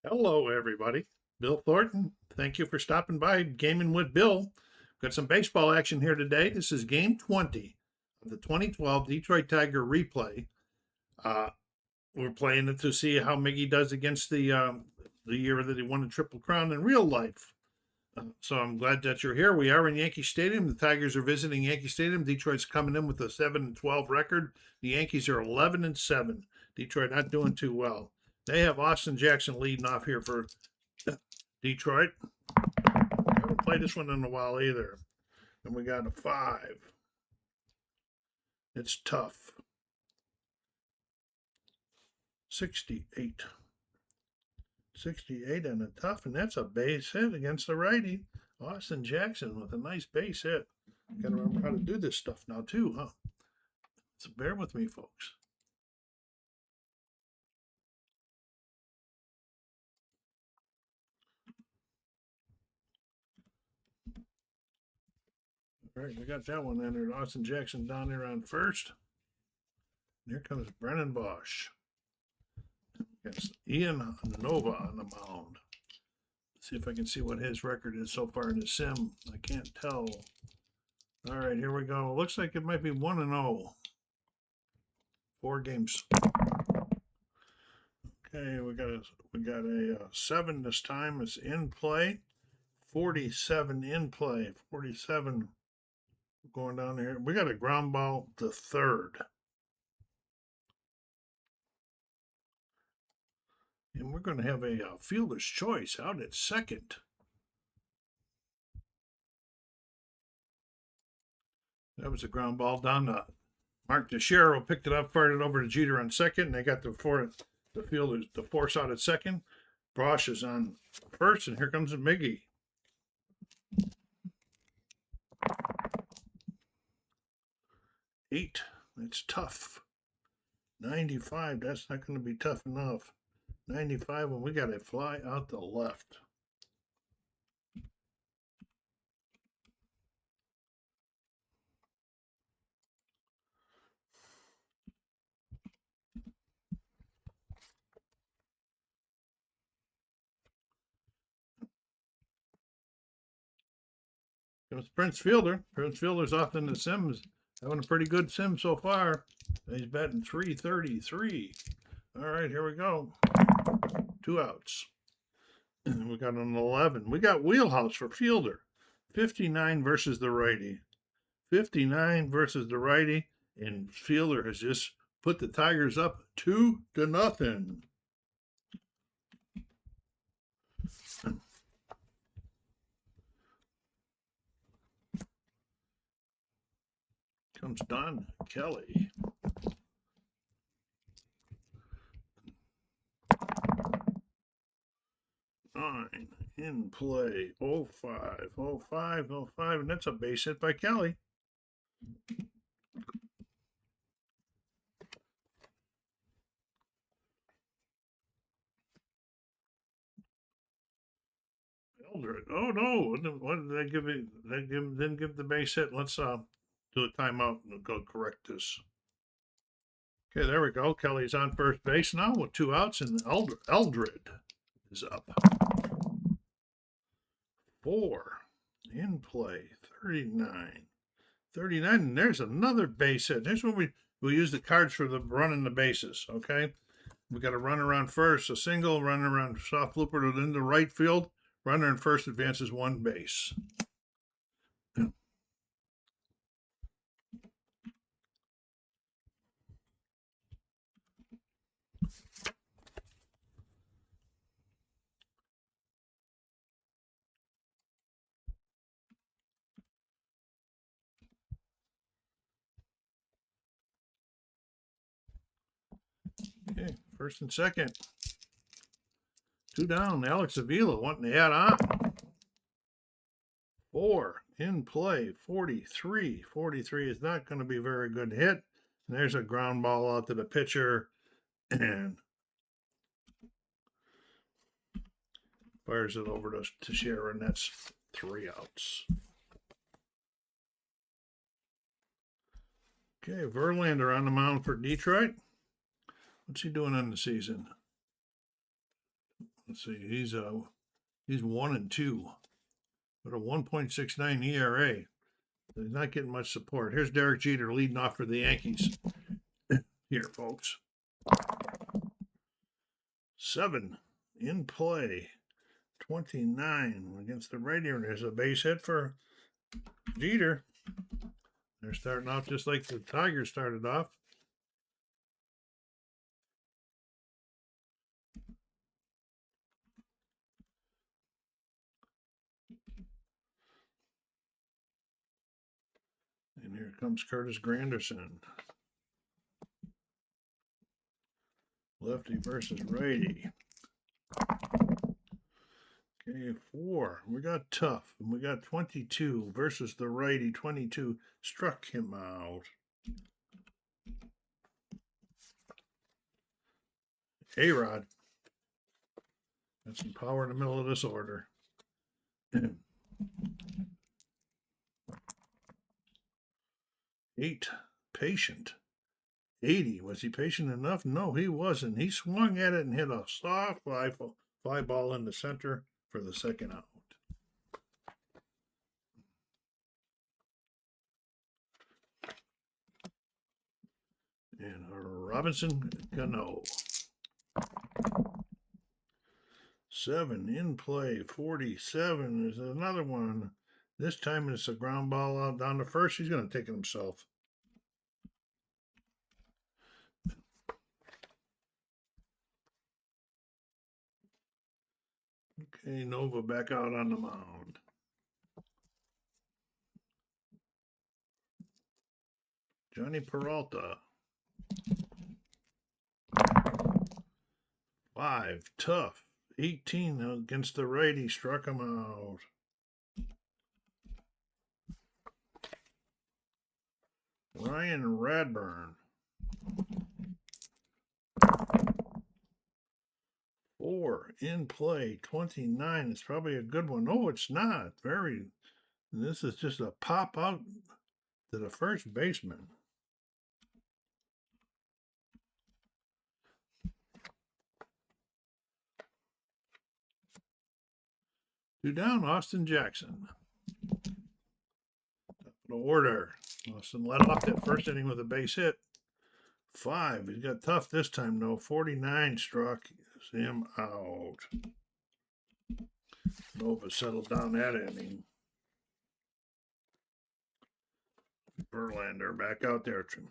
Hello, everybody. Bill Thornton. Thank you for stopping by Gaming with Bill. Got some baseball action here today. This is game 20 of the 2012 Detroit Tiger replay. We're playing it to see how Miggy does against the year that he won the Triple Crown in real life. So I'm glad that you're here. We are in Yankee Stadium. The Tigers are visiting Yankee Stadium. Detroit's coming in with a 7-12 record. The Yankees are 11-7. Detroit not doing too well. They have Austin Jackson leading off here for Detroit. Haven't played this one in a while either. And we got a 5. It's tough. 68. 68 and a tough, and that's a base hit against the righty. Austin Jackson with a nice base hit. Gotta remember how to do this stuff now too, huh? So bear with me, folks. All right, we got that one entered. Austin Jackson down there on first. And here comes Brennan Bosch against Ian Nola on the mound. Let's see if I can see what his record is so far in the sim. I can't tell. All right, here we go. Looks like it might be 1-0. 4 games. Okay, we got a 7 this time. It's in play. 47 in play. 47 going down here. We got a ground ball to third. And we're going to have a fielder's choice out at second. That was a ground ball down to Mark Teixeira, picked it up, fired it over to Jeter on second, and they got the fielders, the force out at second. Bosch is on first, and here comes a Miggy. Eight. It's tough. 95. That's not going to be tough enough. 95, and we got a fly out the left. Comes Prince Fielder. Prince Fielder's off in the Sims. Having a pretty good sim so far. He's batting .333. All right, here we go. 2 outs. We got an 11. We got wheelhouse for Fielder. 59 versus the righty. 59 versus the righty. And Fielder has just put the Tigers up 2-0. Comes Don Kelly. Nine in play. 05, 05, 05, and that's a base hit by Kelly. Eldred. Oh no! What did they give it? They didn't give the base hit. Let's do a timeout and go correct this. Okay, there we go. Kelly's on first base now with 2 outs, and Eldred is up. 4 in play. 39. 39, and there's another base hit. Here's when we use the cards for the running the bases, okay? We got a run around first, a single, run around soft looper to the right field. Runner in first advances 1 base. Okay, first and second. 2 down. Alex Avila wanting to add on. 4 in play. 43. 43 is not going to be a very good hit. And there's a ground ball out to the pitcher. And fires it over to Teixeira, and that's 3 outs. Okay, Verlander on the mound for Detroit. What's he doing in the season? Let's see, he's 1-2 with a 1.69 ERA. He's not getting much support. Here's Derek Jeter leading off for the Yankees. Here, folks. 7 in play. 29 against the righty. There's a base hit for Jeter. They're starting off just like the Tigers started off. And here comes Curtis Granderson. Lefty versus righty. Okay, 4. We got Tough. And we got 22 versus the righty. 22 struck him out. A-Rod. Got some power in the middle of this order. 8. Patient. 80. Was he patient enough? No, he wasn't. He swung at it and hit a soft fly ball in the center for the second out. And Robinson Cano. 7 in play. 47. There's another one. This time it's a ground ball out down to first. He's going to take it himself. Okay, Nova back out on the mound. Johnny Peralta. 5. Tough. 18 against the righty. Struck him out. Ryan Radburn. 4 in play. 29. It's probably a good one. No, it's not. This is just a pop out to the first baseman. 2 down, Austin Jackson. Top of the order. Austin led off that first inning with a base hit. 5. He's got Tough this time, though. 49 struck him out. Nova settled down that inning. Verlander back out there. Here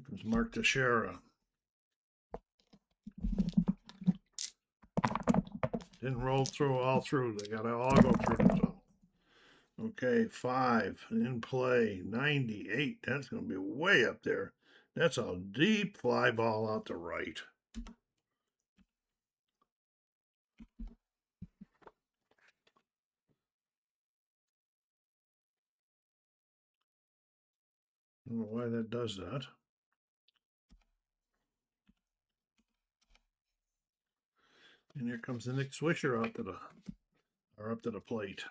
comes Mark Teixeira. Didn't roll through all through. They got to all go through the zone. Okay, 5 in play. 98. That's going to be way up there. That's a deep fly ball out to right. I don't know why that does that. And here comes the Nick Swisher up to the plate.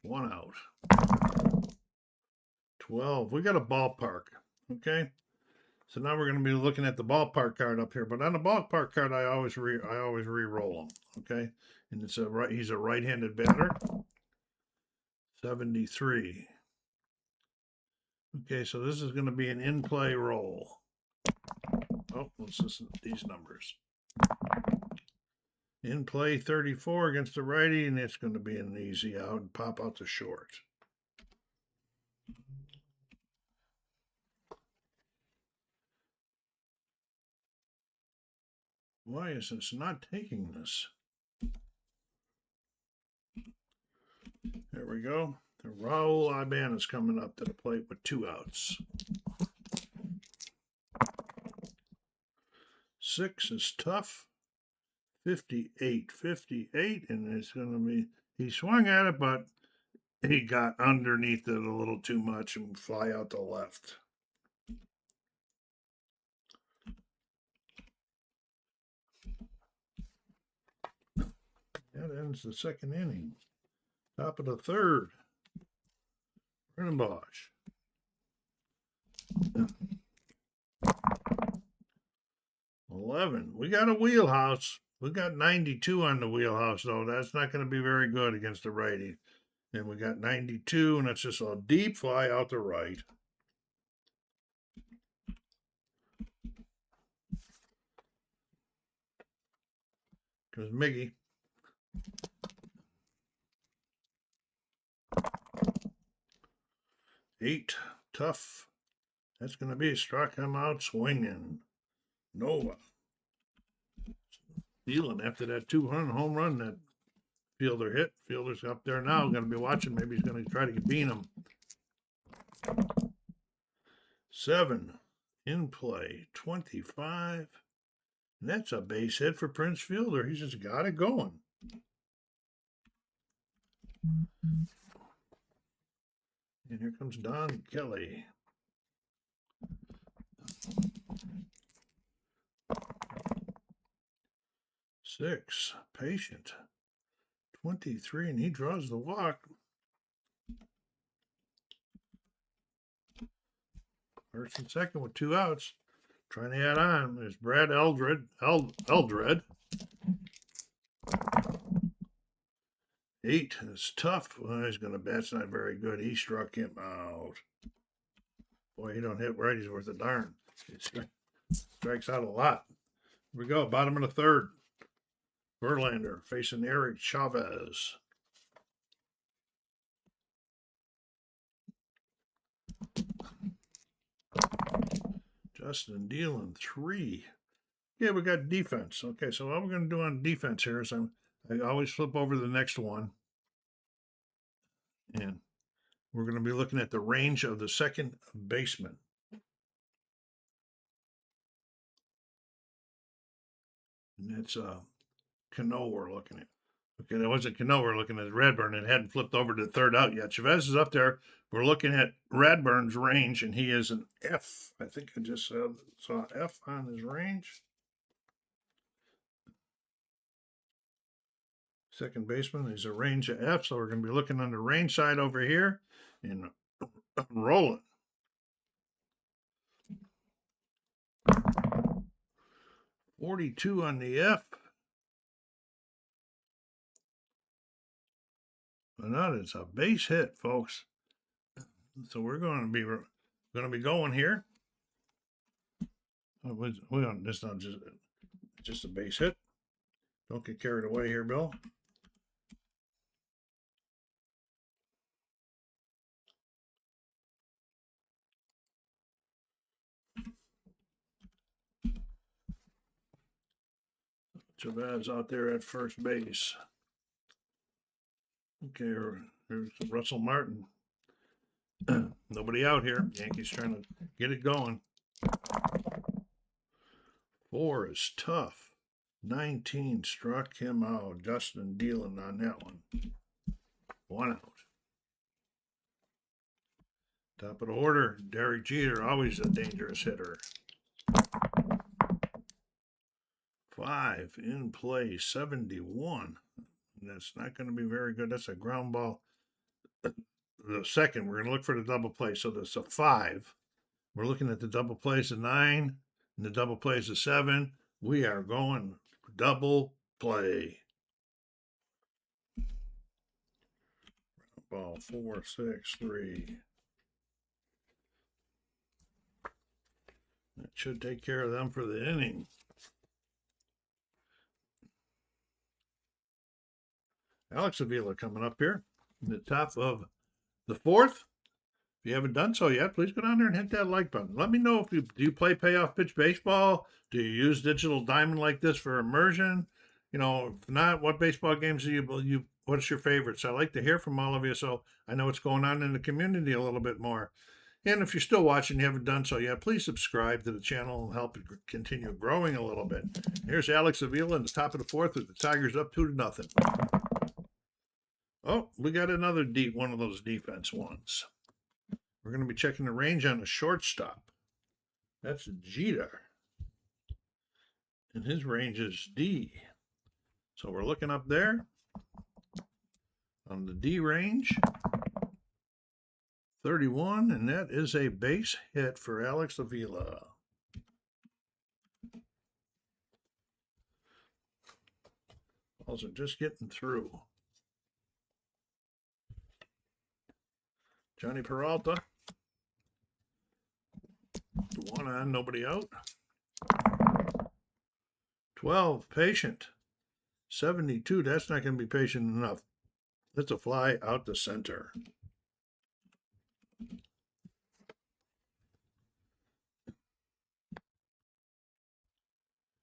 1 out. 12. We got a ballpark. Okay. So now we're going to be looking at the ballpark card up here. But on the ballpark card, I always re-roll them. Okay. And he's a right-handed batter. 73. Okay, so this is going to be an in-play roll. Oh, let's listen to these numbers. In play 34 against the righty, and it's going to be an easy out and pop out to short. Why is this not taking this? There we go. The Raul Ibanez coming up to the plate with 2 outs. 6 is Tough. 58, and it's going to be, he swung at it, but he got underneath it a little too much and fly out to left. That ends the second inning. Top of the third. Brennan Bosch. 11. We got a wheelhouse. We got 92 on the wheelhouse, though. That's not going to be very good against the righty. And we got 92, and that's just a deep fly out the right. Because Miggy. Eight. Tough. That's going to be struck him out swinging. Nola. Dealing after that 2-run home run that Fielder hit. Fielder's up there now. Going to be watching. Maybe he's going to try to beat him. 7 in play. 25. And that's a base hit for Prince Fielder. He's just got it going. And here comes Don Kelly. 6, patient. 23, and he draws the walk. First and second with 2 outs. Trying to add on. There's Brad Eldred. 8 is tough. Well, he's going to bat. It's not very good. He struck him out. Boy, he don't hit right. He's worth a darn. It strikes out a lot. Here we go. Bottom of the 3rd. Verlander facing Eric Chavez. Justin dealing 3. Yeah, we got defense. Okay, so what we're going to do on defense here is I always flip over the next one. And we're going to be looking at the range of the second baseman. And that's Cano we're looking at. Okay, that wasn't Cano. We're looking at Radburn. It hadn't flipped over to the 3rd out yet. Chavez is up there. We're looking at Radburn's range, and he is an F. I think I just saw F on his range. Second baseman is a range of F, so we're going to be looking on the range side over here and rolling. .42 on the F. But not, it's a base hit, folks. So we're going to be going here. It's not just a base hit. Don't get carried away here, Bill. Chavez out there at first base. Okay, here's Russell Martin. Nobody out here. Yankees trying to get it going. 4 is tough. 19 struck him out. Justin dealing on that one. 1 out. Top of the order, Derek Jeter, always a dangerous hitter. 5 in play, 71. That's not going to be very good. That's a ground ball. The second, we're going to look for the double play. So that's a 5. We're looking at the double plays of 9 and the double plays of 7. We are going double play. Ball 4, 6, 3. That should take care of them for the inning. Alex Avila coming up here in the top of the 4th. If you haven't done so yet, please go down there and hit that like button. Let me know if do you play payoff pitch baseball? Do you use digital diamond like this for immersion? You know, if not, what baseball games do you what's your favorites? I like to hear from all of you so I know what's going on in the community a little bit more. And if you're still watching, you haven't done so yet, please subscribe to the channel and help it continue growing a little bit. Here's Alex Avila in the top of the 4th with the Tigers up 2-0. Oh, we got another one of those defense ones. We're going to be checking the range on the shortstop. That's Jeter. And his range is D. So we're looking up there on the D range. 31, and that is a base hit for Alex Avila. Balls are just getting through. Johnny Peralta. 1 on, nobody out. 12, patient. 72, that's not going to be patient enough. That's a fly out the center.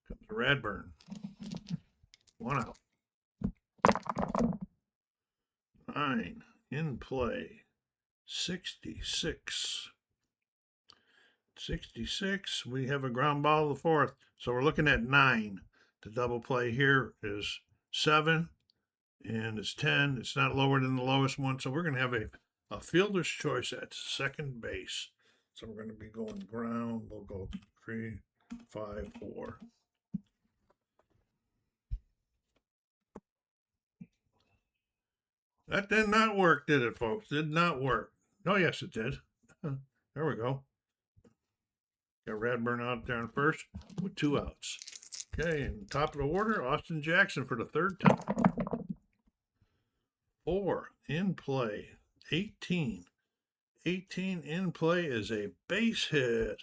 Comes Radburn. 1 out. 9 in play. 66. 66. We have a ground ball of the 4th. So we're looking at 9. The double play here is 7. And it's 10. It's not lower than the lowest one. So we're going to have a fielder's choice at second base. So we're going to be going ground. We'll go 3, 5, 4. That did not work, did it, folks? Did not work. Oh, yes, it did. There we go. Got Radburn out there on first with 2 outs. Okay, and top of the order, Austin Jackson for the 3rd time. 4 in play. 18. 18 in play is a base hit.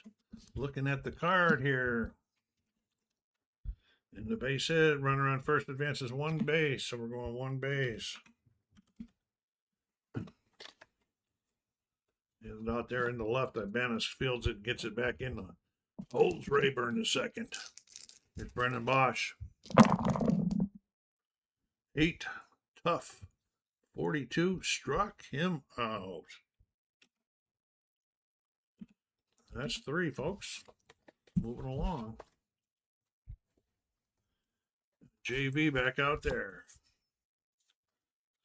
Looking at the card here. And the base hit, runner on first advances 1 base. So we're going 1 base. And out there in the left, Ibanez fields it, gets it back in. Holds Rayburn the second. Here's Brendan Bosch. 8, tough. 42, struck him out. That's 3, folks. Moving along. JV back out there.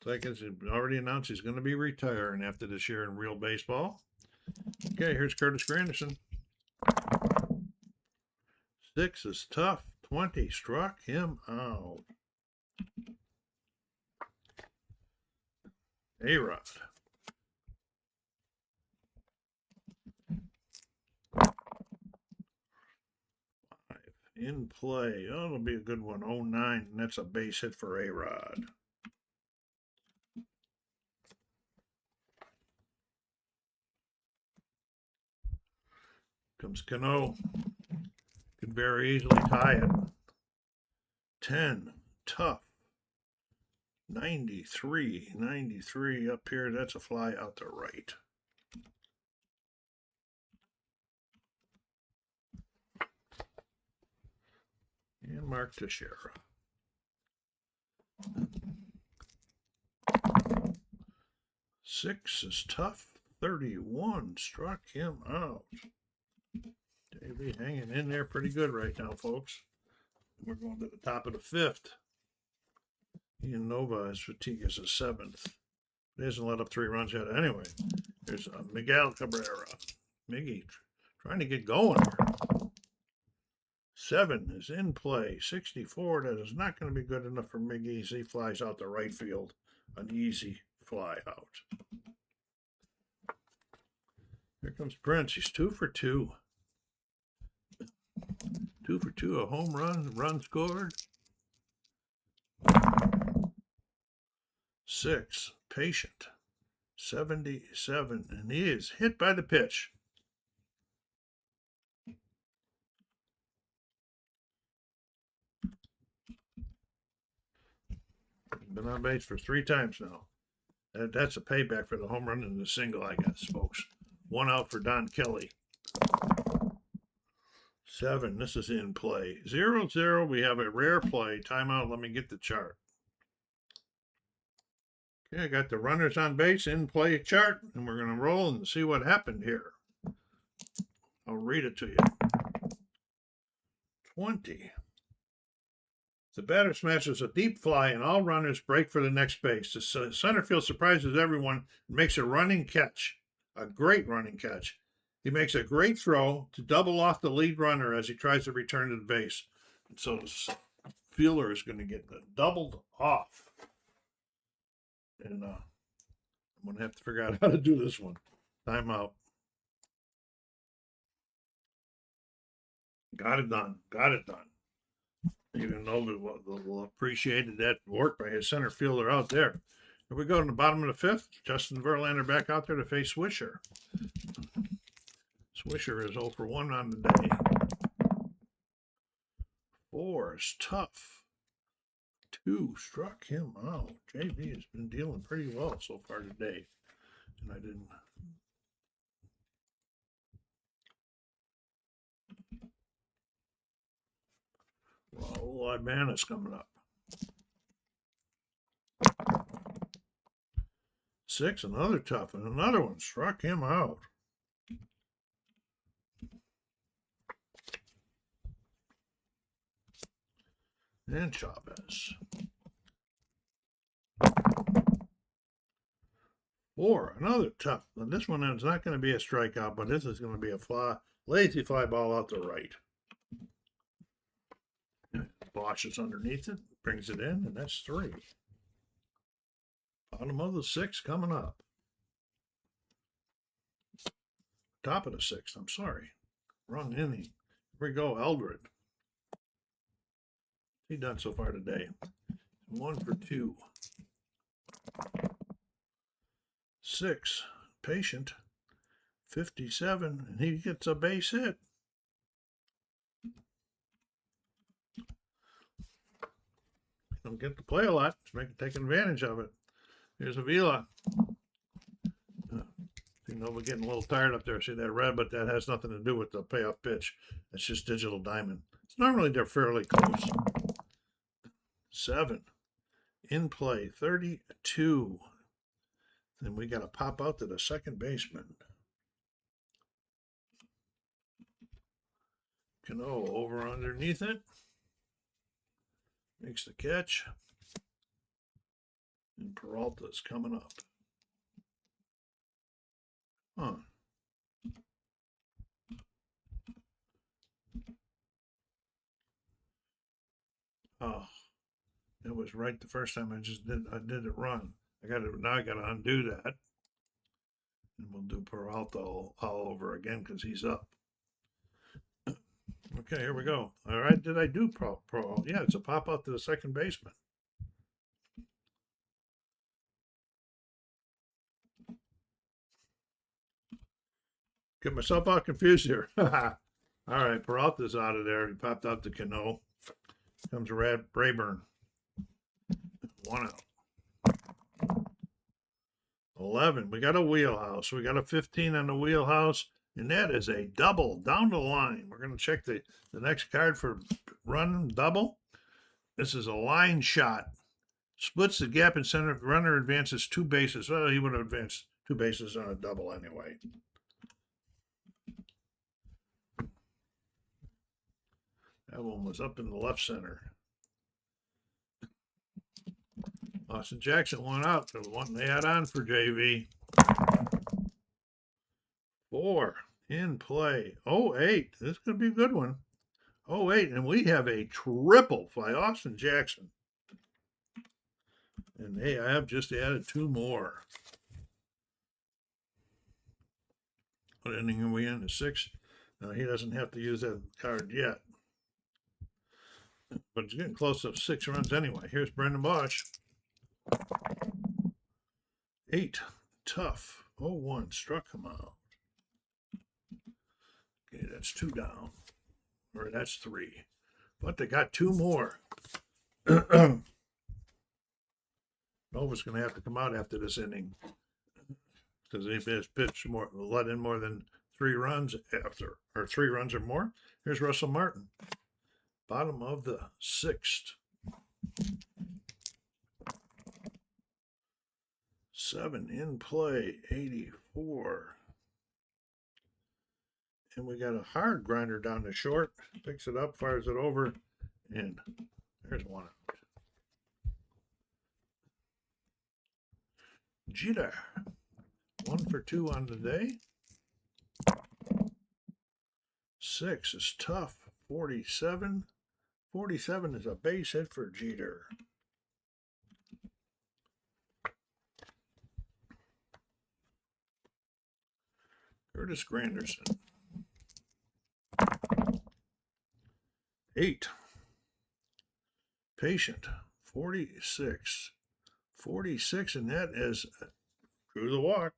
Like it's already announced, he's going to be retiring after this year in real baseball. Okay, here's Curtis Granderson. 6 is tough. 20 struck him out. A-Rod. 5 in play. Oh, it'll be a good one. 09, and that's a base hit for A-Rod. Comes Cano. Could very easily tie it. 10, tough. 93, 93 up here. That's a fly out to right. And Mark Teixeira. 6 is tough. 31 struck him out. Davey hanging in there pretty good right now, folks. We're going to the top of the 5th. Ian Nola, his fatigue is a 7th. He hasn't let up 3 runs yet. Anyway, there's Miguel Cabrera. Miggy trying to get going here. 7 is in play. 64, that is not going to be good enough for Miggy as he flies out to right field. An easy fly out. Here comes Prince. He's 2 for 2. 2 for 2, a home run scored. 6, patient. 77, and he is hit by the pitch. Been on base for 3 times now. That's a payback for the home run and the single, I guess, folks. 1 out for Don Kelly. 7, this is in play. 0-0, we have a rare play. Timeout, let me get the chart. Okay, I got the runners on base in play chart, and we're going to roll and see what happened here. I'll read it to you. 20. The batter smashes a deep fly, and all runners break for the next base. The center field surprises everyone and makes a running catch, a great running catch. He makes a great throw to double off the lead runner as he tries to return to the base. And so the fielder is going to get doubled off. And I'm going to have to figure out how to do this one. Timeout. Got it done. Got it done. Even Nova appreciated that work by his center fielder out there. Here we go in the bottom of the fifth. Justin Verlander back out there to face Swisher. Swisher is 0 for 1 on the day. 4 is tough. 2 struck him out. JV has been dealing pretty well so far today. And I didn't. Raul Ibanez coming up. 6, another tough, and another one struck him out. And Chavez. 4, another tough. And this one is not going to be a strikeout, but this is going to be a lazy fly ball out to right. Bosch is underneath it, brings it in, and that's 3. Bottom of the 6th coming up. Top of the 6th, I'm sorry. Wrong inning. Here we go, Eldred. He done so far today. 1 for 2. 6, patient. 57, and he gets a base hit. Don't get to play a lot. Just taking advantage of it. Here's Avila. We're getting a little tired up there. See that red, but that has nothing to do with the payoff pitch. It's just digital diamond. It's normally they're fairly close. 7 in play. 32. Then we got to pop out to the second baseman. Cano over underneath it. Makes the catch. And Peralta's coming up. Huh. Oh, it was right the first time. I did it wrong. Now I gotta undo that. And we'll do Peralta all over again because he's up. Okay, here we go. All right, did I do pro? Yeah, it's a pop out to the second baseman. Get myself all confused here. All right, Peralta's out of there. He popped out to Cano. Comes Rayburn. 1 out. 11. We got a wheelhouse. We got a 15 on the wheelhouse. And that is a double down the line. We're going to check the next card for run double. This is a line shot. Splits the gap in center. Runner advances 2 bases. Well, he would have advanced 2 bases on a double anyway. That one was up in the left center. Austin Jackson 1 out. The one they had on for JV. 4 in play. 08. This is going to be a good one. 08. And we have a triple by Austin Jackson. And hey, I have just added 2 more. What inning are we in? The 6th. He doesn't have to use that card yet. But it's getting close to 6 runs anyway. Here's Brendan Bosch. 8. Tough. 0-1. Struck him out. Okay, that's 2 down. Or that's 3. But they got 2 more. Nova's going to have to come out after this inning. Because if his pitch let in more than 3 runs after, or 3 runs or more. Here's Russell Martin. Bottom of the 6th. 7 in play, 84. And we got a hard grinder down the short. Picks it up, fires it over, and there's 1 out. Jeter. 1 for 2 on the day. 6 is tough. 47. 47 is a base hit for Jeter. Curtis Granderson. 8. Patient, 46. 46, and that is through the walk.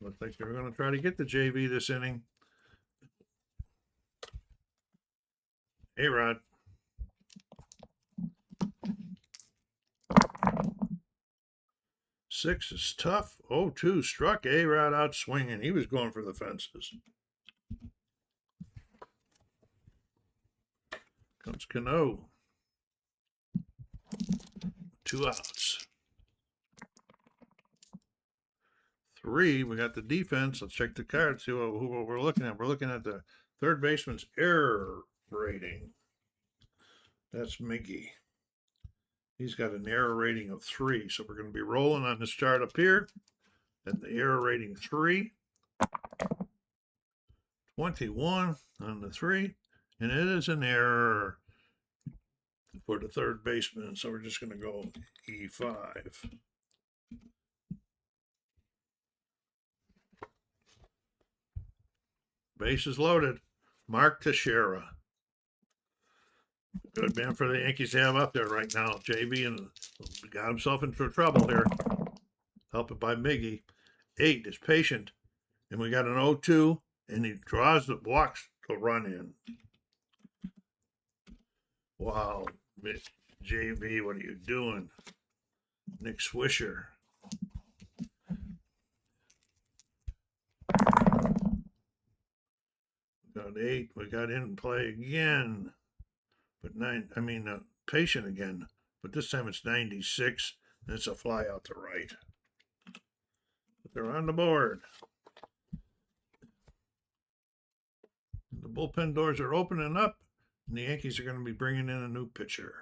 Looks like they're going to try to get the JV this inning. A-Rod. Six is tough. 0-2 struck A-Rod out swinging. He was going for the fences. Comes Cano. 2 outs. 3, we got the defense. Let's check the card, see what we're looking at. We're looking at the third baseman's error rating. That's Miggy. He's got an error rating of 3. So we're going to be rolling on this chart up here. And the error rating 3. 21 on the 3. And it is an error for the third baseman. So we're just going to go E5. Bases loaded. Mark Teixeira. Good man for the Yankees to have up there right now. JV and got himself into trouble here. Helped by Miggy. 8 is Patient. And we got an 0-2. And he draws the walks to run in. Wow. JV, what are you doing? Nick Swisher. Got 8. We got in play again. But 9, Patient again. But this time it's 96. And it's a fly out to right. But they're on the board. The bullpen doors are opening up. And the Yankees are going to be bringing in a new pitcher.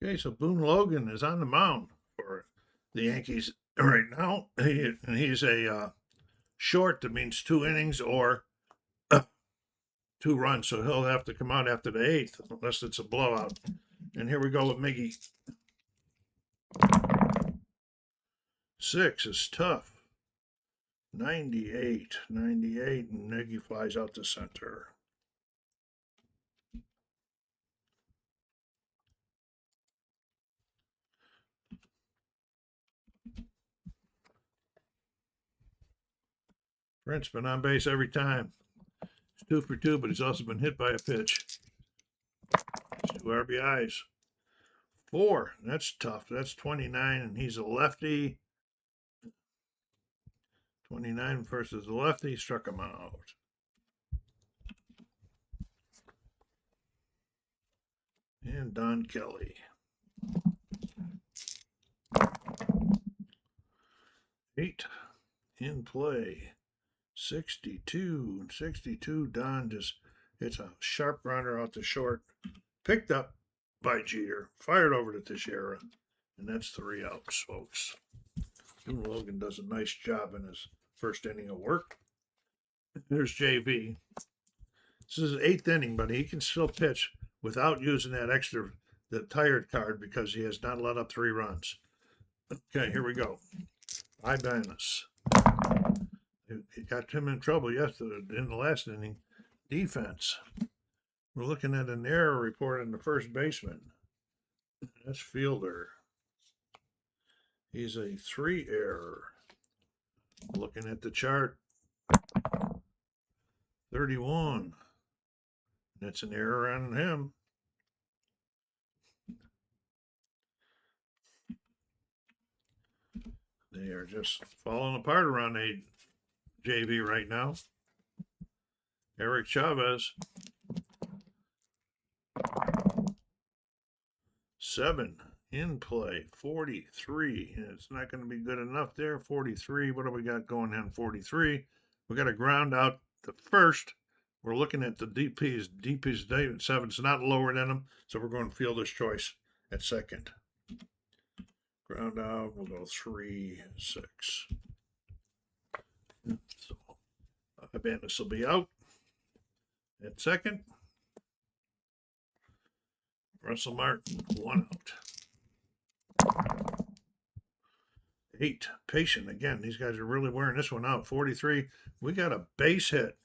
Okay, so Boone Logan is on the mound for the Yankees right now. He's a short. That means 2 innings or 2 runs. So he'll have to come out after the 8th unless it's a blowout. And here we go with Miggy. 6 is tough. 98, and Miggy flies out to center. Brent's been on base every time. He's 2 for 2, but he's also been hit by a pitch. 2 RBIs. 4, that's tough. That's 29, and he's a lefty. 29 versus the lefty, struck him out. And Don Kelly. 8 in play. 62. Don just hits a sharp grounder out to short. Picked up by Jeter. Fired over to Teixeira. And that's 3 outs, folks. Boone Logan does a nice job in his first inning of work. There's JV. This is his 8th inning, but he can still pitch without using the tired card because he has not let up 3 runs. Okay, here we go. Ibanez. It got him in trouble yesterday in the last inning. Defense. We're looking at an error report on the first baseman. That's Fielder. He's a 3 error. Looking at the chart. 31. That's an error on him. They are just falling apart around JV right now. Eric Chavez. 7 in play. 43. And it's not going to be good enough there. 43. What do we got going on 43? We got to ground out the first. We're looking at the DP's 7. It's not lower than him. So we're going Fielder's choice at second. Ground out. We'll go 3-6. So Ibanez will be out at second. Russell Martin, 1 out. 8, Patient. Again, these guys are really wearing this one out. 43. We got a base hit.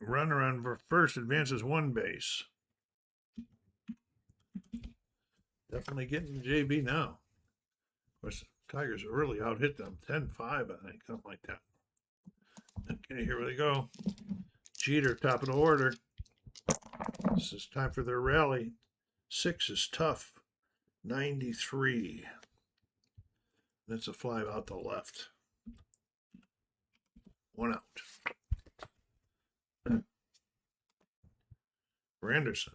Runner on first advances one base. Definitely getting JB now. Of course, Tigers really out hit them 10-5, I think, something like that. Okay, here we go. Jeter, top of the order. This is time for their rally. 6 is tough. 93. That's a fly out to left. 1 out. Anderson.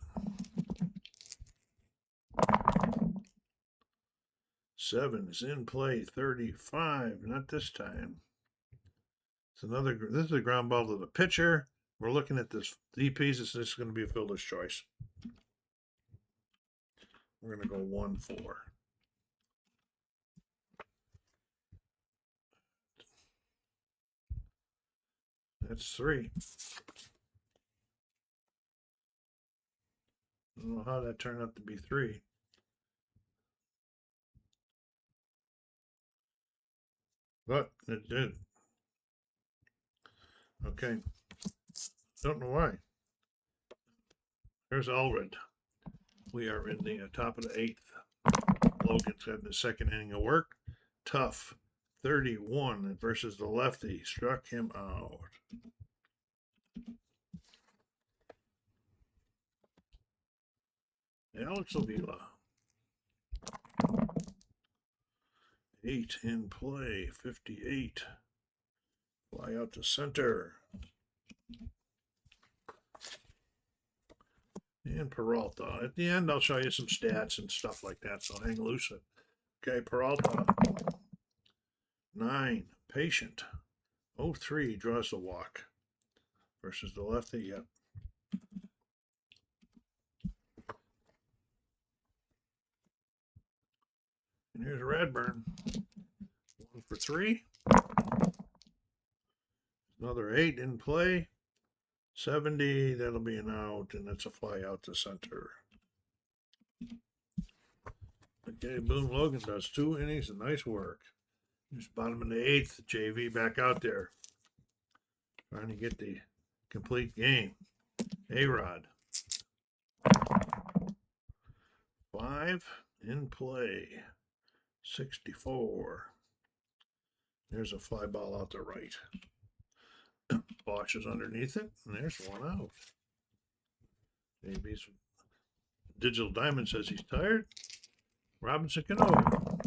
7 is in play. 35. Not this time. It's another. This is a ground ball to the pitcher. We're looking at this DPs. This is going to be a fielder's choice. We're going to go 1-4. That's 3. I don't know how that turned out to be 3. But it did. Okay. Don't know why. There's Allred. We are in the top of the 8th. Logan's had the second inning of work. Tough. 31 versus the lefty. Struck him out. Alex Avila. 8 in play. 58. Fly out to center. And Peralta. At the end, I'll show you some stats and stuff like that, so hang loose. Okay, Peralta. 9, patient. 03, draws the walk. Versus the lefty, yep. And here's Radburn. 1 for 3. Another 8 in play. 70, that'll be an out, and that's a fly out to center. Okay, Boone Logan does 2 innings of nice work. Here's bottom of the 8th, JV back out there. Trying to get the complete game. A-Rod. 5 in play. 64. There's a fly ball out to right. Bosch is underneath it, and there's 1 out. JV's Digital Diamond says he's tired. Robinson Cano.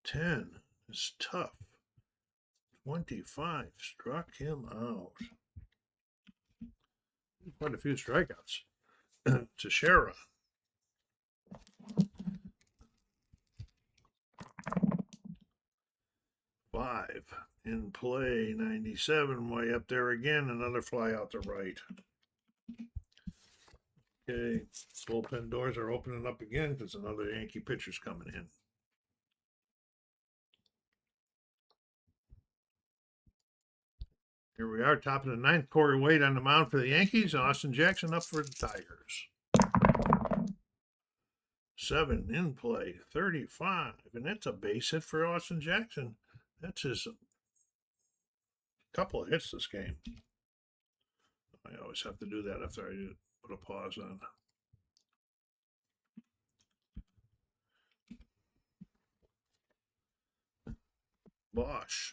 10 is tough. 25 struck him out. Quite a few strikeouts. Teixeira. 5 in play. 97 way up there again. Another fly out to right. Okay, bullpen doors are opening up again because another Yankee pitcher's coming in. Here we are, top of the 9th. Corey Wade on the mound for the Yankees. Austin Jackson up for the Tigers. 7 in play, 35. And that's a base hit for Austin Jackson. That's his couple of hits this game. I always have to do that after I put a pause on. Bosch.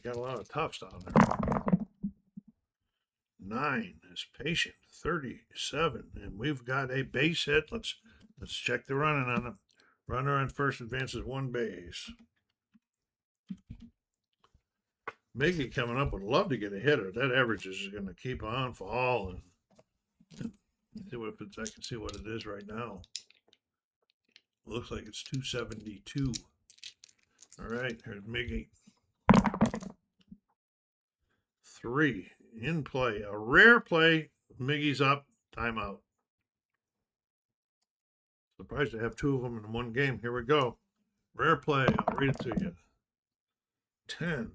Got a lot of toughs down there. 9 is patient. 37, and we've got a base hit. Let's check the running on him. Runner on first advances 1 base. Miggy coming up would love to get a hitter. That average is going to keep on falling. See what I can see what it is right now. It looks like it's 272. All right, here's Miggy. 3 in play. A rare play. Miggy's up. Timeout. Surprised to have 2 of them in one game. Here we go. Rare play. I'll read it to you. 10.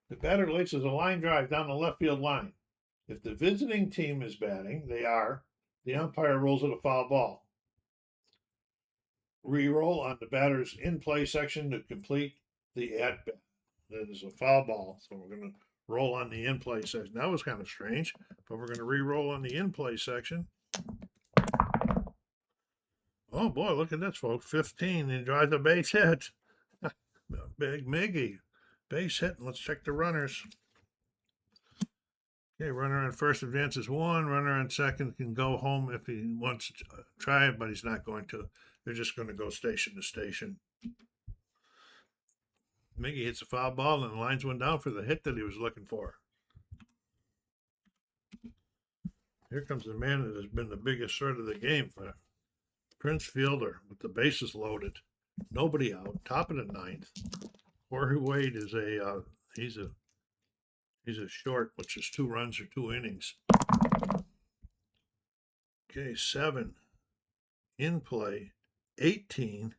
The batter laces a line drive down the left field line. If the visiting team is batting, the umpire rolls it a foul ball. Re-roll on the batter's in-play section to complete the at-bat. That is a foul ball. So we're going to roll on the in-play section. That was kind of strange, but we're going to re-roll on the in-play section. Oh boy, look at this, folks. 15 and drives a base hit. Big Miggy. Base hit. Let's check the runners. Okay, runner on first advances 1. Runner on second can go home if he wants to try it, but he's not going to. They're just going to go station to station. Miggy hits a foul ball and lines one down for the hit that he was looking for. Here comes the man that has been the biggest threat of the game for Prince Fielder with the bases loaded. Nobody out. Top of the 9th. Jorge Wade is he's a short, which is 2 runs or 2 innings. Okay, 7 in play, 18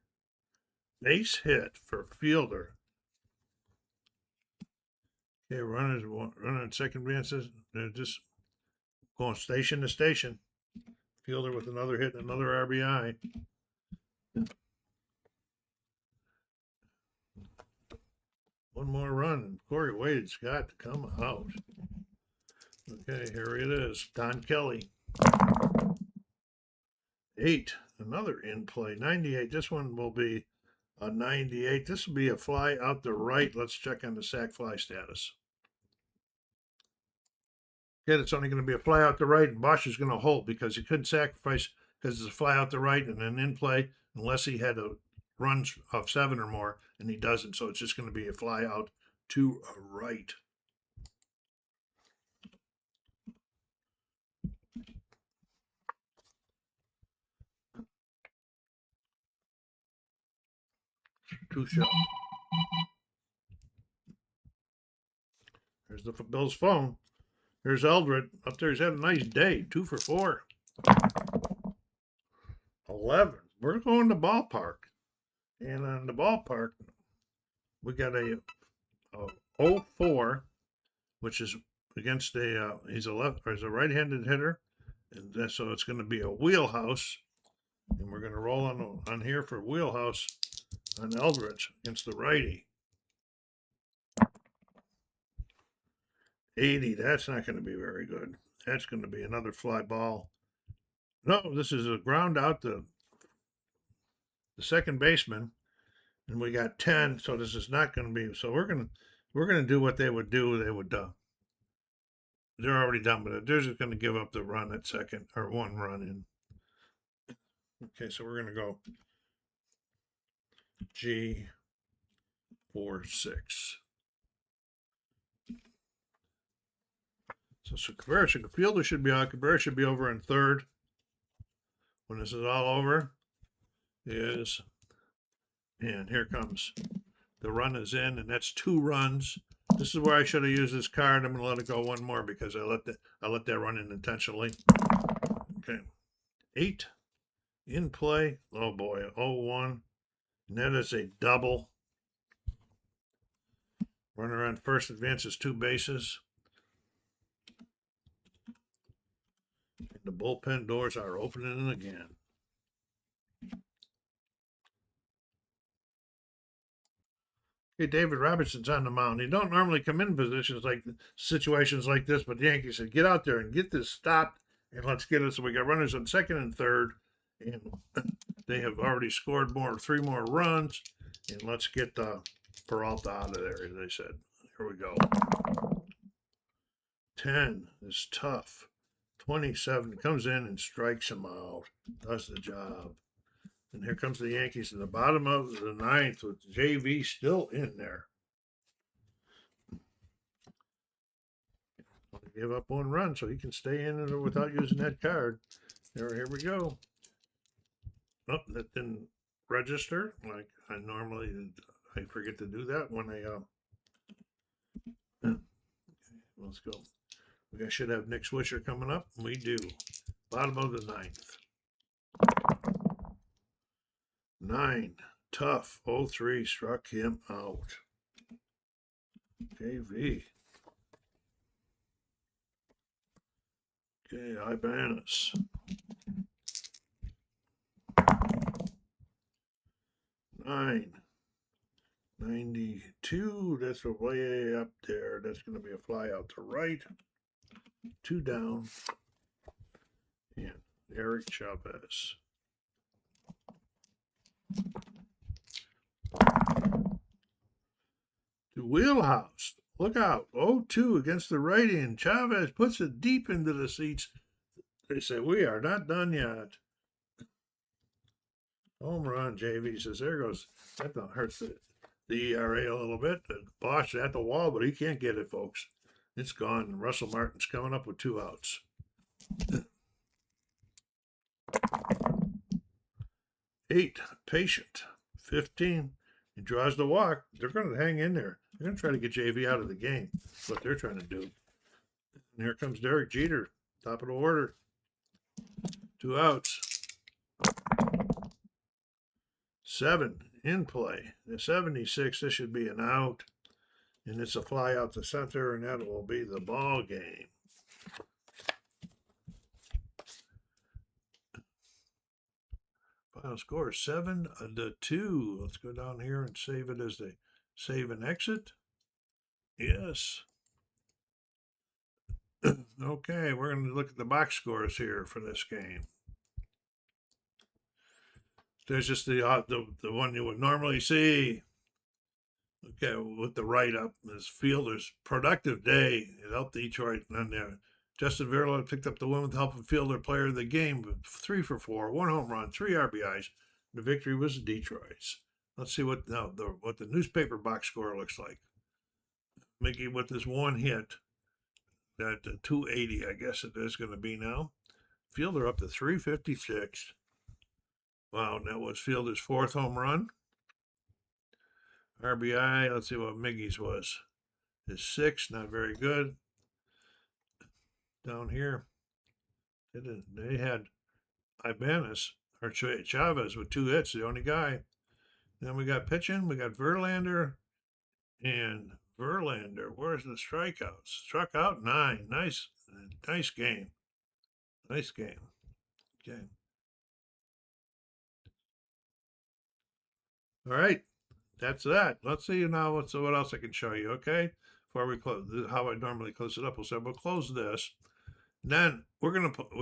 base hit for Fielder. Okay, runner on second base. They're just going station to station. Fielder with another hit, another RBI. One more run, and Corey Wade's got to come out. Okay, here it is. Don Kelly. 8, another in play. 98. This one will be a 98. This will be a fly out the right. Let's check on the sac fly status. Okay, it's only going to be a fly out the right, and Bosch is going to hold because he couldn't sacrifice because it's a fly out the right and an in play unless he had a run of 7 or more, and he doesn't. So it's just going to be a fly out to a right. Two shot. There's the Bill's phone. There's Eldred up there. He's had a nice day. 2 for 4. 11. We're going to ballpark. And on the ballpark, we got a 0-4, which is against he's a right-handed hitter. And so it's going to be a wheelhouse. And we're going to roll on here for wheelhouse on Eldridge against the righty. 80. That's not going to be very good. That's going to be another fly ball. No, this is a ground out the second baseman, and we got 10. So this is not going to be. So we're gonna do what they would do. They're already done with it. They're just going to give up the run at second or 1 run in. Okay, so we're going to go G4-6. So Cabrera Fielder should be out. Cabrera should be over in third. When this is all over, and here comes the run is in, and that's 2 runs. This is where I should have used this card. I'm going to let it go 1 more because I let that run in intentionally. Okay, 8 in play. Oh boy, 0-1. And that is a double. Runner on first advances 2 bases. And the bullpen doors are opening again. Okay, David Robertson's on the mound. He don't normally come in situations like this, but the Yankees said, get out there and get this stopped, and let's get it. So we got runners on second and third, and they have already scored 3 more runs, and let's get Peralta out of there, as they said. Here we go. 10 is tough. 27 comes in and strikes him out. Does the job. And here comes the Yankees in the bottom of the 9th with JV still in there. Give up 1 run so he can stay in it without using that card. Here we go. Oh, that didn't register like I normally. I forget to do that when okay, let's go. We should have Nick Swisher coming up. We do. Bottom of the 9th. 9, tough, 0-3, struck him out. KV. Okay, Ibanez. 9. 92. That's way up there. That's going to be a fly out to right. 2 down. And Eric Chavez. The wheelhouse. Look out. 0-2 against the right hand. Chavez puts it deep into the seats. They say, we are not done yet. Home run, JV says, there goes. That hurts the ERA a little bit. Bosch at the wall, but he can't get it, folks. It's gone. Russell Martin's coming up with 2 outs. 8, patient. 15, he draws the walk. They're going to hang in there. They're going to try to get JV out of the game. That's what they're trying to do. And here comes Derek Jeter, top of the order. 2 outs. 7 in play. The 76, this should be an out. And it's a fly out to center, and that will be the ball game. Final score 7-2. Let's go down here and save it as they save and exit. Yes. Okay, we're going to look at the box scores here for this game. There's just the one you would normally see. Okay, with the write-up, this Fielder's productive day. It helped Detroit. And then Justin Verlander picked up the win with the help of Fielder player of the game. 3 for 4, 1 home run, 3 RBIs. The victory was Detroit's. Let's see what the newspaper box score looks like. Miggy with this 1 hit. That 280, I guess it is going to be now. Fielder up to 356. Wow, that was Fielder's 4th home run. RBI, let's see what Miggy's was. His 6, not very good. Down here, they had Ibanez or Chavez with 2 hits, the only guy. Then we got pitching, we got Verlander, and Verlander, where's the strikeouts? Struck out 9. Nice game. Nice game. Okay. All right. That's that. Let's see now what else I can show you, okay? Before we close, how I normally close it up. We'll close this. Then we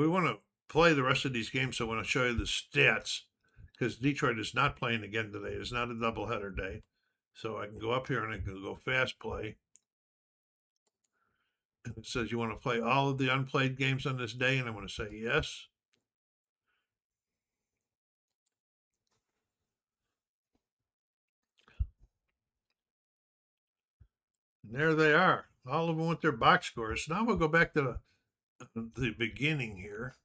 want to play the rest of these games, so I want to show you the stats because Detroit is not playing again today. It's not a doubleheader day. So I can go up here and I can go fast play. And it says you want to play all of the unplayed games on this day, and I want to say yes. And there they are, all of them with their box scores. Now we'll go back to the beginning here.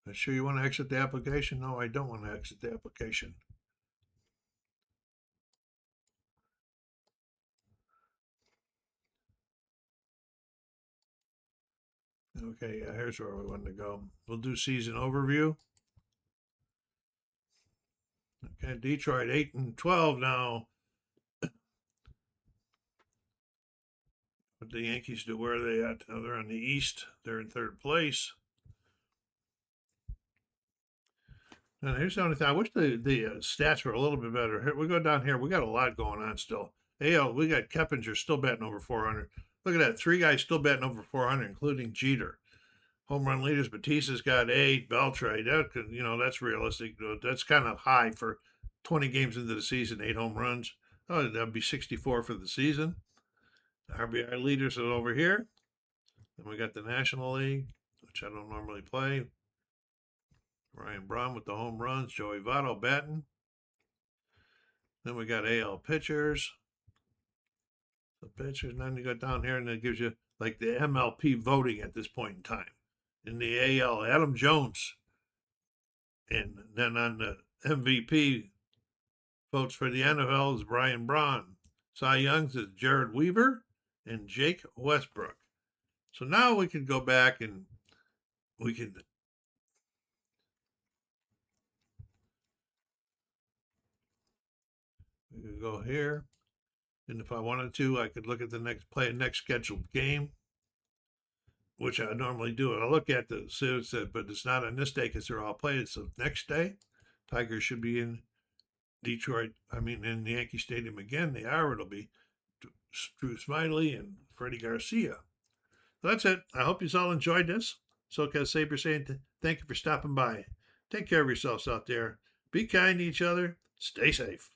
Are you sure you want to exit the application? No, I don't want to exit the application. Okay, yeah, here's where we want to go. We'll do season overview. Okay, Detroit 8-12 now. What the Yankees do? Where are they at? Oh, they're on the East. They're in 3rd place. And here's the only thing. I wish the stats were a little bit better. Here, we go down here. We got a lot going on still. AL, we got Keppinger still batting over 400. Look at that. 3 guys still batting over 400, including Jeter. Home run leaders, Batista's got 8. Beltre, that's realistic. That's kind of high for 20 games into the season, 8 home runs. Oh, that'd be 64 for the season. The RBI leaders are over here. Then we got the National League, which I don't normally play. Ryan Braun with the home runs. Joey Votto batting. Then we got AL pitchers. The pitchers, and then you go down here and it gives you like the MLP voting at this point in time. In the AL, Adam Jones. And then on the MVP votes for the NFL is Brian Braun. Cy Young's is Jared Weaver and Jake Westbrook. So now we can go back and we can go here. And if I wanted to, I could look at the next scheduled game. which I normally do. I look at the series, but it's not on this day because they're all played. So next day, Tigers should be in Detroit. I mean, in the Yankee Stadium again. They are. It'll be Drew Smiley and Freddie Garcia. So that's it. I hope you all enjoyed this. SoCal Saber saying thank you for stopping by. Take care of yourselves out there. Be kind to each other. Stay safe.